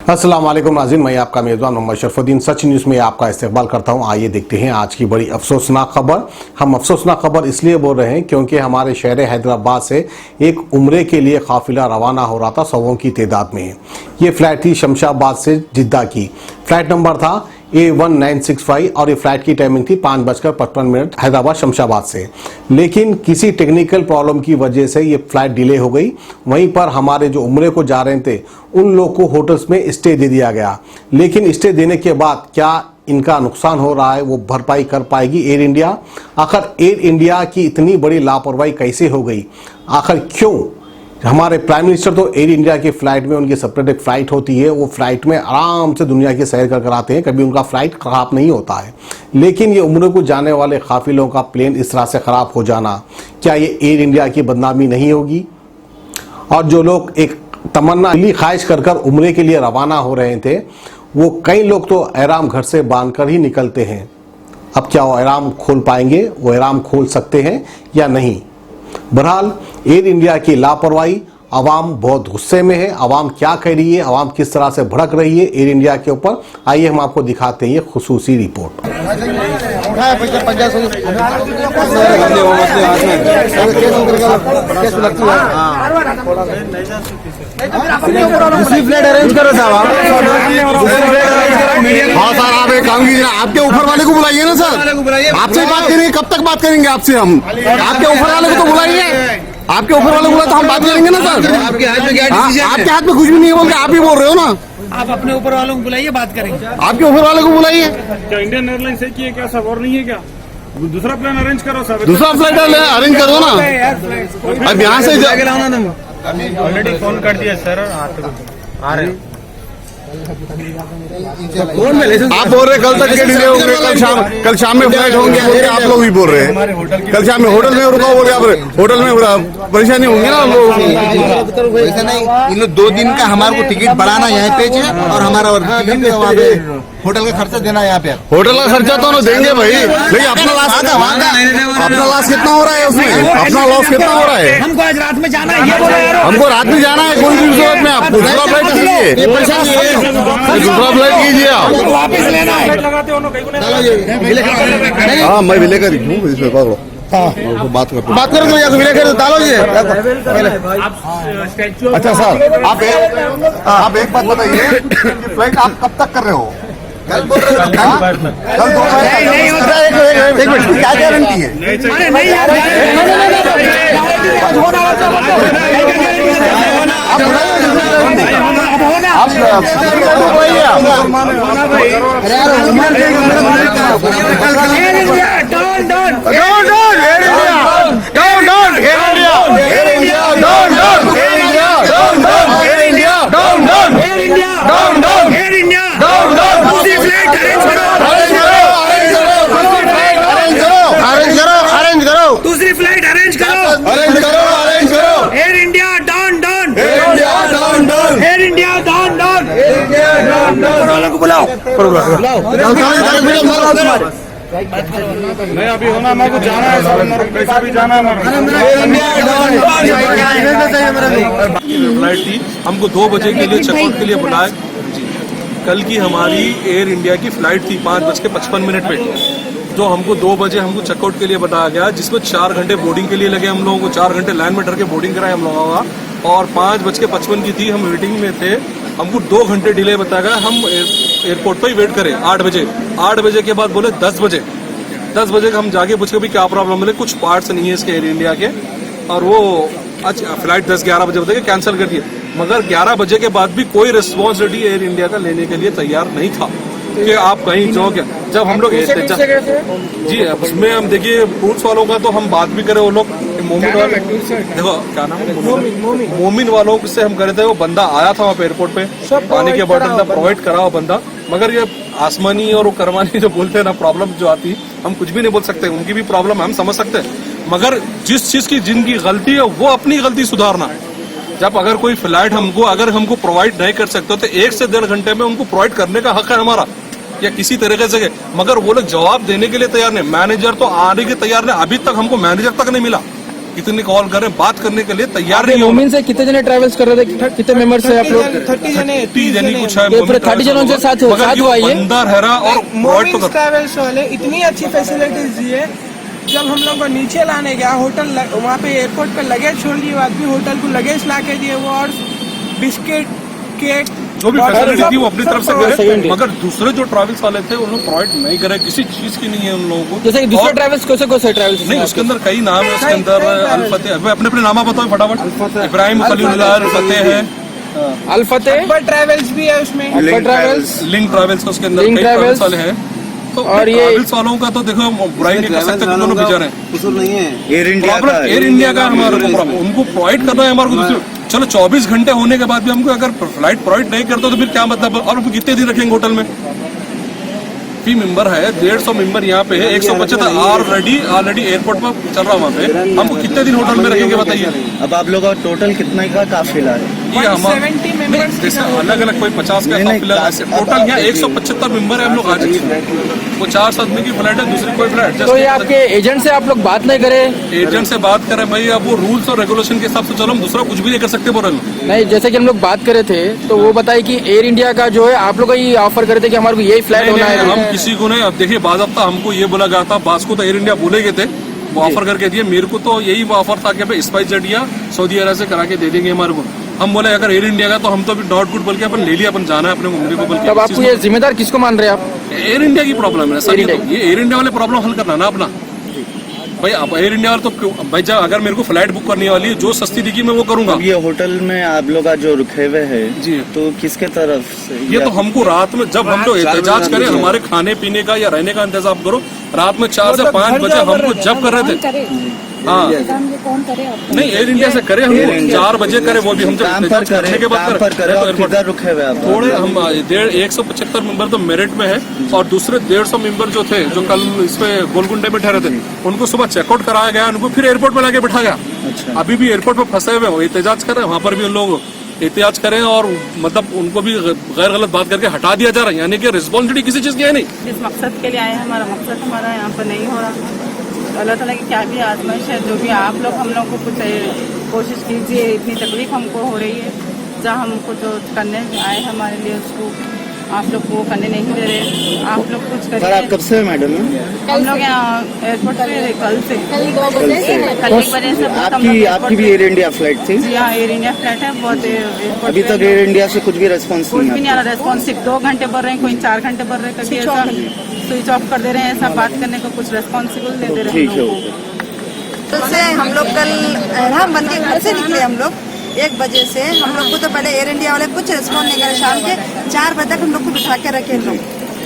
अस्सलाम वालेकुम नाज़रीन, मैं आपका मेज़बान मोहम्मद शरफुद्दीन सच न्यूज़ में आपका इस्तकबाल करता हूं। आइए देखते हैं आज की बड़ी अफसोसनाक खबर। हम अफसोसनाक खबर इसलिए बोल रहे हैं क्योंकि हमारे शहर हैदराबाद से एक उम्रे के लिए काफिला रवाना हो रहा था, सौों की तादाद में। ये फ्लाइट थी शमशाबाद से जिद्दा की। फ्लाइट नंबर था A1965 और ये फ्लाइट की टाइमिंग थी 5:55 हैदराबाद शमशाबाद से। लेकिन किसी टेक्निकल प्रॉब्लम की वजह से ये फ्लाइट डिले हो गई। वहीं पर हमारे जो उम्रे को जा रहे थे उन लोग को होटल्स में स्टे दे दिया गया। लेकिन स्टे देने के बाद क्या इनका नुकसान हो रहा है वो भरपाई कर पाएगी एयर इंडिया? आखिर एयर इंडिया की इतनी बड़ी लापरवाही कैसे हो गई? आखिर क्यों? हमारे प्राइम मिनिस्टर तो एयर इंडिया की फ्लाइट में, उनकी सेपरेट एक फ्लाइट होती है, वो फ्लाइट में आराम से दुनिया की सैर कर आते हैं, कभी उनका फ्लाइट खराब नहीं होता है। लेकिन ये उम्र को जाने वाले काफिलों का प्लेन इस तरह से खराब हो जाना, क्या ये एयर इंडिया की बदनामी नहीं होगी? और जो लोग एक तमन्ना दिली ख्वाहिश कर उम्रे के लिए रवाना हो रहे थे, वो कई लोग तो एहराम घर से बांध कर ही निकलते हैं। अब क्या वो एहराम खोल पाएंगे? वो एहराम खोल सकते हैं या नहीं? बहरहाल एयर इंडिया की लापरवाही, आवाम बहुत गुस्से में है। आवाम क्या कह रही है, आवाम किस तरह से भड़क रही है एयर इंडिया के ऊपर, आइए हम आपको दिखाते हैं ये खुसूसी रिपोर्ट। दूसरी फ्लाइट अरेंज करो साहब। हाँ सर, आप एक काम कीजिए, आपके ऊपर वाले को बुलाइए ना सर। आपसे बात करेंगे, कब तक बात करेंगे आपसे हम? आपके ऊपर वाले को तो बुलाइए। आपके ऊपर वाले को बुला तो हम बात करेंगे ना सर। आपके हाथ में क्या डिसीजन है? आपके हाथ में कुछ भी नहीं है, बोल के आप ही बोल रहे हो ना। आप अपने ऊपर वालों को बुलाइए, बात करेंगे। आपके ऊपर वाले को बुलाइए। क्या इंडियन एयरलाइंस है कि ये क्या सब और नहीं है क्या? दूसरा प्लान अरेंज करो सर। दूसरा फ्लाइट अरेंज करो ना। अब यहाँ से ऑलरेडी फोन कर दिया सर, आ रहे हैं। आप बोल रहे कल तक के डिले होंगे, कल शाम में फ्लाइट होंगे बोल के आप लोग भी बोल रहे हैं। कल शाम में होटल में रुका बोल रहे, होटल में परेशानी होंगी ना लोग। ऐसा नहीं, इन 2 दिन का हमारे को टिकट बढ़ाना यहाँ पे है और हमारा होटल का खर्चा देना यहाँ पे। होटल का खर्चा तो ना देंगे भाई, लेकिन अपना लॉस कितना हो रहा है उसमें? अपना लॉस कितना हो रहा है? हमको आज रात में जाना है, ये बोल रहे हैं। हमको रात में जाना है, कौन सी जरूरत में? आप दूसरा फ्लाइट कीजिए, दूसरा फ्लाइट कीजिए आप। वापस लेना है। लगाते हो ना कहीं को हाँ, मैं भी लेकर इसमें पकड़ो। बात करो तो या विले कर डालो ये। अच्छा सर, आप एक बात बताइए, फ्लाइट आप कब तक कर रहे हो? कल बोल रहे हो? कल 2 एक मिनट, क्या गारंटी है? नहीं यार, दूसरी फ्लाइट अरेंज करो। Air India down down, air India down down. वालों को बुलाओ। नहीं अभी होना, मेरे को जाना है सर, कैसे भी जाना है। फ्लाइट थी, हमको 2 बजे के लिए चेकआउट के लिए बुलाए। कल की हमारी एयर इंडिया की फ्लाइट थी 5:55 पे, जो हमको 2 बजे हमको चेकआउट के लिए बताया गया, जिसमें 4 घंटे बोर्डिंग के लिए लगे हम लोगों को। 4 घंटे लाइन में डर के बोर्डिंग कराए हम लोगों का, और 5:55 की थी, हम वेटिंग में थे। हमको 2 घंटे डिले बताया गया, हम एयरपोर्ट पर ही वेट करें 8 बजे। 8 बजे के बाद बोले 10 बजे का हम जाके पूछे भी क्या प्रॉब्लम है, कुछ पार्ट्स नहीं है इसके एयर इंडिया के, और वो आज फ्लाइट 10-11 बजे बताया कैंसिल कर दिया। मगर 11 बजे के बाद भी कोई रिस्पॉन्सिबिलिटी एयर इंडिया का लेने के लिए तैयार नहीं था कि आप कहीं जाओ क्या। जब हम लोग जी उसमें हम देखिए फ्रूट्स वालों का तो हम बात भी करें, वो लोग मोमिन वाले, देखो क्या नाम है, मोमिन वालों से हम करे थे। वो बंदा आया था वहाँ पे एयरपोर्ट पे, पानी के बॉटल प्रोवाइड करा हुआ बंदा। मगर ये आसमानी और वो करमानी जो बोलते हैं ना, प्रॉब्लम जो आती, हम कुछ भी नहीं बोल सकते, उनकी भी प्रॉब्लम हम समझ सकते हैं। मगर जिस चीज की जिनकी गलती है वो अपनी गलती सुधारना। जब अगर कोई फ्लाइट हमको प्रोवाइड नहीं कर सकते तो 1 से 1.5 घंटे में उनको प्रोवाइड करने का हक है हमारा। या किसी तरीके से, मगर वो लोग जवाब देने के लिए तैयार नहीं। मैनेजर तो आने के तैयार नहीं, अभी तक हमको मैनेजर तक नहीं मिला इतने कॉल कर रहे हैं, बात करने के लिए तैयार नहीं हो। मोमिन से कितने जने ट्रैवल्स कर रहे थे, कितने मेंबर्स है आप लोग? 30 जने कुछ है, ये पूरे 30 जनों से साथ हुआ ये? अंदर है रहा और प्रोवाइड तो कर ट्रैवल्स वाले इतनी अच्छी फैसिलिटीज दिए। जब हम लोग को नीचे लाने गया होटल, वहाँ पे एयरपोर्ट पे लगेज छोड़ दिए, बाद में होटल को लगेज ला के दिए वो, और बिस्किट, केक, जो भी फैसिलिटी थी वो अपनी तरफ से करे, मगर दूसरे जो ट्रैवल्स वाले थे उन्होंने प्रोवाइड नहीं करे, किसी चीज की नहीं है उन लोगों को। जैसे दूसरे ट्रैवल्स कौन से ट्रैवल्स नहीं, उसके अंदर कई नाम है, उसके अंदर अल-फतेह, अपने अपने नामा बताओ फटाफट। इब्राहिम खलीलुल्लाह फतेह है, अल-फतेह, अकबर ट्रैवल्स भी है उसमें, अकबर ट्रैवल्स, लिंक ट्रैवल्स का उसके अंदर कई ट्रैवल्स वाले हैं। तो और ये ट्रैवल्स वालों का तो देखो बुराई नहीं कर सकते, दोनों बेचारे हैं। कसूर नहीं है air India problem air India का हमारा प्रॉब्लम, उनको प्रोवाइड करना है हमारे को दूसरे। चलो 24 घंटे होने के बाद भी हमको अगर फ्लाइट प्रोवाइड नहीं करते तो फिर क्या मतलब, और हम कितने दिन रखेंगे होटल में? फी मेंबर है 150 मेंबर यहाँ पे है, 175 ऑलरेडी एयरपोर्ट पर चल रहा है वहाँ पे, हमको कितने दिन होटल में रखेंगे बताइए? अब आप लोग का टोटल कितना का काफिला है? ये हमारे जैसे अलग अलग कोई 50 का काफिला ऐसे टोटल यहाँ 175 मेंबर है हम लोग आज। वो 4 आदमी की फ्लाइट है, दूसरी कोई फ्लाइट। तो ये आपके एजेंट से आप लोग बात नहीं करे? एजेंट से बात करें भाई, अब वो रूल्स और रेगुलेशन के हिसाब से चलो, हम दूसरा कुछ भी नहीं कर सकते बोल रहे। नहीं, जैसे कि हम लोग बात करे थे तो वो बताए कि एयर इंडिया का जो है आप लोग ही ऑफर करे थे कि हमारे को यही फ्लाइट होना है। हम किसी को नहीं, अब देखिए बाज़ाब्ता हमको ये बोला गया था, बास को तो एयर इंडिया बोले गए थे, वो ऑफर करके दिए। मेरे को तो यही ऑफर था कि भाई स्पाइस जेट या सऊदी अरब से करा के दे देंगे हमारे को। हम बोले अगर एयर इंडिया का तो हम तो अभी डॉट गुड बोल के अपन ले लिया, अपन जाना है अपने घूमने को बोल के। तब आपको ये जिम्मेदार किसको मान रहे हैं आप? एयर इंडिया की प्रॉब्लम है सर, ये एयर इंडिया वाले प्रॉब्लम हल करना ना अपना भाई। आप एयर इंडिया वाले तो भाई जब अगर मेरे को फ्लाइट बुक करने वाली है, जो सस्ती दिखी मैं वो करूंगा। ये होटल में आप लोग का जो रुके हुए है जी, तो किसके तरफ से? ये तो हमको रात में जब हम लोग एहतजाज करें, हमारे खाने पीने का या रहने का इंतजाम करो, रात में 4 से 5 बजे हमको जब कर रहे थे। हाँ नहीं, एयर इंडिया से करे, हम 4 बजे करे, वो भी हम काम पर करे और किधर रुके हुए आप? थोड़े हम 175 मेंबर तो मेरिट में है, और दूसरे 150 मेंबर जो थे जो कल इसमें गोलकुंडे में ठहरे थे, उनको सुबह चेकआउट कराया गया, उनको फिर एयरपोर्ट में लाके बिठा गया। अभी भी एयरपोर्ट पर फंसे हुए वो एहतजाज कर रहे हैं, वहाँ पर भी उन लोग एहतियात करें, और मतलब उनको भी गैर गलत बात करके हटा दिया जा रहा है, यानी कि रिस्पॉन्सिबिलिटी किसी चीज की है नहीं। जिस मकसद के लिए आए हैं, हमारा मकसद हमारा यहाँ पर नहीं हो रहा। अल्लाह ताला की क्या भी आजमाइश है, जो भी आप लोग हम लोग को कुछ कोशिश कीजिए, इतनी तकलीफ हमको हो रही है, जहाँ हमको जो करने आए हमारे लिए उसको आप लोग वो करने नहीं दे रहे। आप लोग कुछ सर, करिए। आप कब से मैडम? हम लोग यहाँ एयरपोर्ट पे कल से कल 1 बजे से आपकी भी एयर इंडिया फ्लाइट थी? जी हाँ, एयर इंडिया फ्लाइट है। बहुत अभी तक एयर इंडिया से कुछ भी रेस्पॉन्स कुछ भी नहीं आ रहा रेस्पॉन्स। सिर्फ 2 घंटे भर रहे हैं, कोई 4 घंटे भर रहे हैं, कभी ऐसा स्विच ऑफ कर दे रहे हैं, ऐसा बात करने को कुछ रेस्पॉन्सिबल दे दे रहे हैं। तो से हम लोग कल एहराम बन के घर से निकले, हम लोग 1 बजे से। हम लोग को तो पहले एयर इंडिया वाले कुछ रिस्पॉन्स नहीं करे, शाम के 4 बजे तक हम लोग को बिठा के रखे लोग,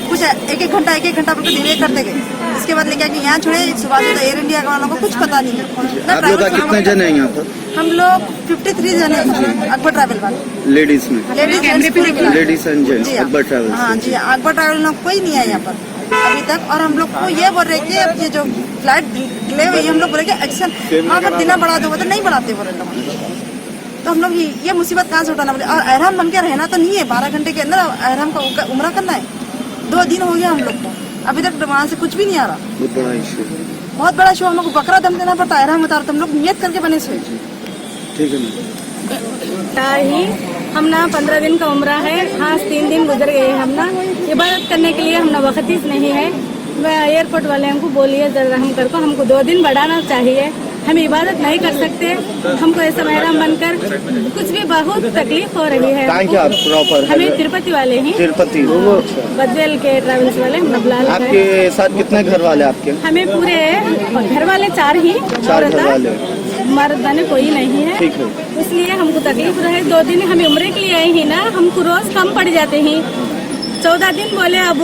कुछ एक एक घंटा बिल्कुल डिले करते गए। इसके बाद लेके यहाँ छोड़े, सुबह से तो एयर इंडिया वालों को कुछ पता नहीं है। आप लोग का कितने जन है यहाँ पर? हम लोग 53 जन है अकबर ट्रैवल वाले, लेडीज में? Ladies and gents Akbar travel. हाँ जी, अकबर ट्रैवल लोग कोई नहीं है यहाँ पर अभी तक। और हम लोग को ये बोल रहे कि अब ये जो फ्लाइट डिले हुई, हम लोग बोले कि एक्शन वहाँ पर दिन बढ़ा दो, तो नहीं बढ़ाते बोले लोग। तो हम लोग ये मुसीबत कहाँ से उठाना बोले। और एहराम बन के रहना तो नहीं है, 12 घंटे के अंदर एहराम का उम्रा करना है। 2 दिन हो गया हम लोग को, अभी तक वहाँ से कुछ भी नहीं आ रहा। बहुत बड़ा इशू। हम लोग को बकरा दम देना पड़ता है, एहराम उतार तो हम लोग नियत करके बने से। ठीक है ही हम ना 15 दिन का उम्रा है, हाँ 3 दिन गुजर गए। हम ना इबादत करने के लिए हम ना वक्त ही नहीं है। एयरपोर्ट वाले हमको बोलिए जरा हम कर को, हमको 2 दिन बढ़ाना चाहिए। हम इबादत नहीं कर सकते, हमको ऐसा महरम बनकर कुछ भी बहुत तकलीफ हो रही है। प्रॉपर हमें तिरुपति वाले ही, तिरुपति बदवेल के ट्रैवल्स वाले। आपके साथ कितने घर वाले आपके? हमें पूरे घर वाले 4 ही, 4 घर वाले, मर्द बने कोई नहीं है। ठीक है। इसलिए हमको तकलीफ रहे। 2 दिन हमें उम्रे के लिए आए ही ना, हमको रोज कम पड़ जाते हैं। 14 दिन बोले, अब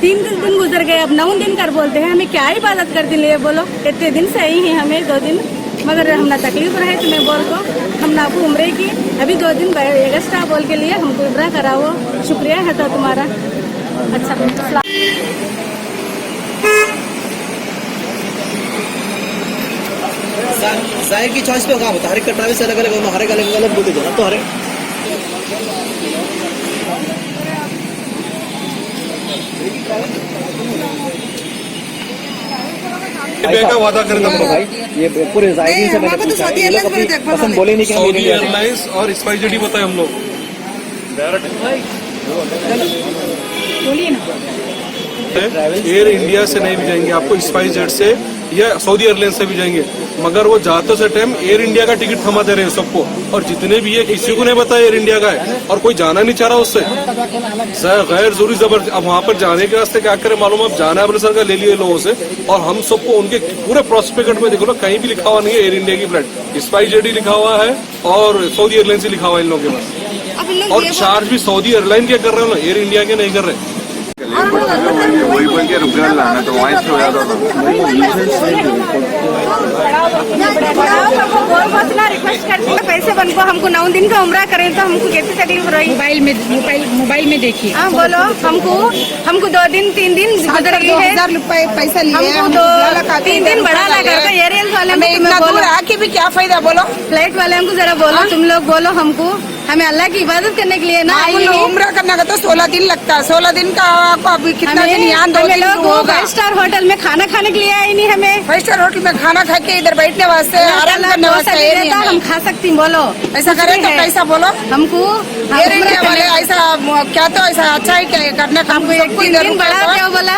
3 दिन गुजर गए, अब 9 दिन कर बोलते हैं। हमें क्या इबादत कर दिन लिए बोलो, इतने दिन से आई है हमें 2 दिन, मगर हमने तकलीफ रहे तो मैं बोल को हमने आपको उम्रे की अभी 2 दिन एक्स्ट्रा बोल के लिए हमको उम्रा कराओ। शुक्रिया है तो तुम्हारा। अच्छा जाहिर की चॉइस पे काम होता है, हर एक का ट्रैवल से अलग अलग, हर एक अलग अलग बोलते ना, तो हर एक बैक का वादा करेंगे हम लोग। ये पूरे जायरीन से वहाँ पे तो सऊदी एयरलाइंस में देखभाल कसम बोले नहीं कि हम सऊदी एयर इंडिया से- एयरलाइंस और स्पाइसजेट बताए हम लोग। एयर इंडिया से नहीं भी जाएंगे, आपको स्पाइसजेट से या सऊदी एयरलाइंस से भी जाएंगे, मगर वो जाते से टाइम एयर इंडिया का टिकट थमा दे रहे हैं सबको, और जितने भी है किसी को नहीं पता एयर इंडिया का है, और कोई जाना नहीं चाह रहा उससे। गैर जरूरी जबर अब वहाँ पर जाने के रास्ते क्या करें मालूम, अब जाना है अपने सर का ले लिए लोगों से, और हम सबको उनके पूरे प्रोस्पेक्ट में देखो ना, कहीं भी लिखा हुआ नहीं है एयर इंडिया की फ्लाइट, स्पाइसजेट ही लिखा हुआ है और सऊदी एयरलाइंस ही लिखा हुआ है इन लोगों के पास, अब इन लोग और चार्ज भी सऊदी एयरलाइन के कर रहे हो ना, एयर इंडिया के नहीं कर रहे। वही बोल के रुपया लाना तो वहीं से हो जाता था। रिक्वेस्ट करती हूँ पैसे बन को हमको 9 दिन का उम्रा करें तो हमको कैसे तकलीफ रही। मोबाइल में देखिए। हाँ बोलो, हमको 2 दिन 3 दिन गुजर गई है। 1000 रुपए पैसा लिए हमको 3 दिन बढ़ा लगा कर एयरलाइंस वाले में इतना दूर आके भी क्या फायदा बोलो। फ्लाइट वाले हमको जरा बोलो, तुम लोग बोलो हमको, हमें अल्लाह की इबादत करने के लिए ना उम्रा करने का तो 16 दिन लगता है। 16 दिन का आपको अभी कितना दिन यहाँ 2 दिन होगा। 5 स्टार होटल में खाना खाने के लिए आए नहीं, हमें 5 स्टार होटल में खाना खा के इधर बैठने वास्ते आराम करने वास्ते हम खा सकती हैं। बोलो ऐसा करें तो कैसा बोलो हमको एयर इंडिया वाले ऐसा क्या तो ऐसा अच्छा है क्या करने का हमको एक दिन बढ़ा दो बोला।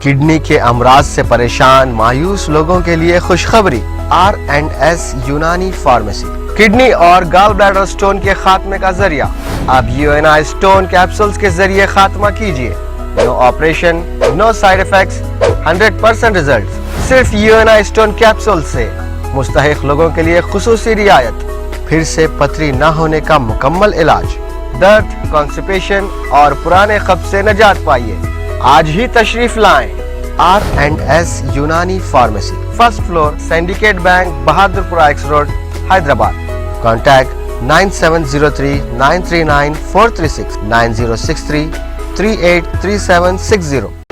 किडनी के अमराज से परेशान मायूस लोगों के लिए खुशखबरी, R&S यूनानी फार्मेसी किडनी और गॉल ब्लैडर स्टोन के खात्मे का जरिया। अब UNI स्टोन कैप्सूल्स के जरिए खात्मा कीजिए। No operation, no side effects, 100% result. सिर्फ UNI स्टोन कैप्सूल से मुस्तहिक लोगों के लिए खुसूसी रियायत। फिर से पथरी न होने का मुकम्मल इलाज, दर्द, कॉन्स्टिपेशन और पुराने कब्ज से निजात पाइए। आज ही तशरीफ लाएं। R&S यूनानी pharmacy, 1st floor, syndicate bank, Bahadurpura X road, Hyderabad. Contact 9703 939 436 9063 383760।